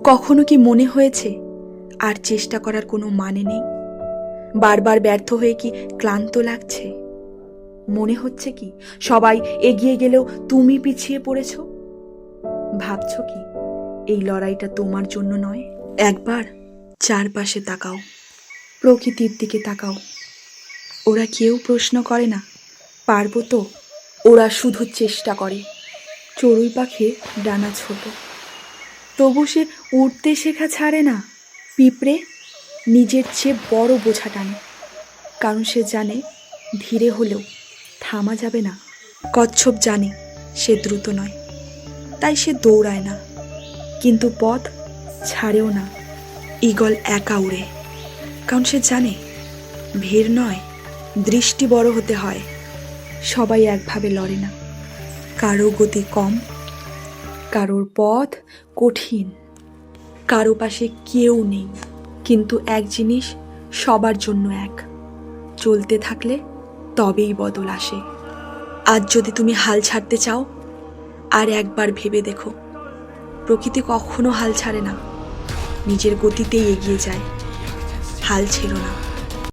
কখনো কি মনে হয়েছে আর চেষ্টা করার কোনো মানে নেই? বারবার ব্যর্থ হয়ে কি ক্লান্ত লাগছে? মনে হচ্ছে কি সবাই এগিয়ে গেলেও তুমি পিছিয়ে পড়েছ? ভাবছ কি এই লড়াইটা তোমার জন্য নয়? একবার চারপাশে তাকাও, প্রকৃতির দিকে তাকাও। ওরা কেউ প্রশ্ন করে না পারবো তো, ওরা শুধু চেষ্টা করে। চড়ুই পাখির ডানা ছোট, তবু সে উড়তে শেখা ছাড়ে না। পিঁপড়ে নিজের চেয়ে বড় বোঝা টানে, কারণ সে জানে ধীরে হলেও থামা যাবে না। কচ্ছপ জানে সে দ্রুত নয়, তাই সে দৌড়ায় না, কিন্তু পথ ছাড়েও না। ঈগল একা উড়ে, কারণ সে জানে ভিড় নয়, দৃষ্টি বড় হতে হয়। সবাই একভাবে লড়ে না, কারো গতি কম, কারোর পথ কঠিন, কারো পাশে কেউ নেই। কিন্তু এক জিনিস সবার জন্য এক, চলতে থাকলে তবেই বদল আসে। আজ যদি তুমি হাল ছাড়তে চাও, আর একবার ভেবে দেখো, প্রকৃতি কখনো হাল ছাড়ে না, নিজের গতিতেই এগিয়ে যায়। হাল ছেড়ো না।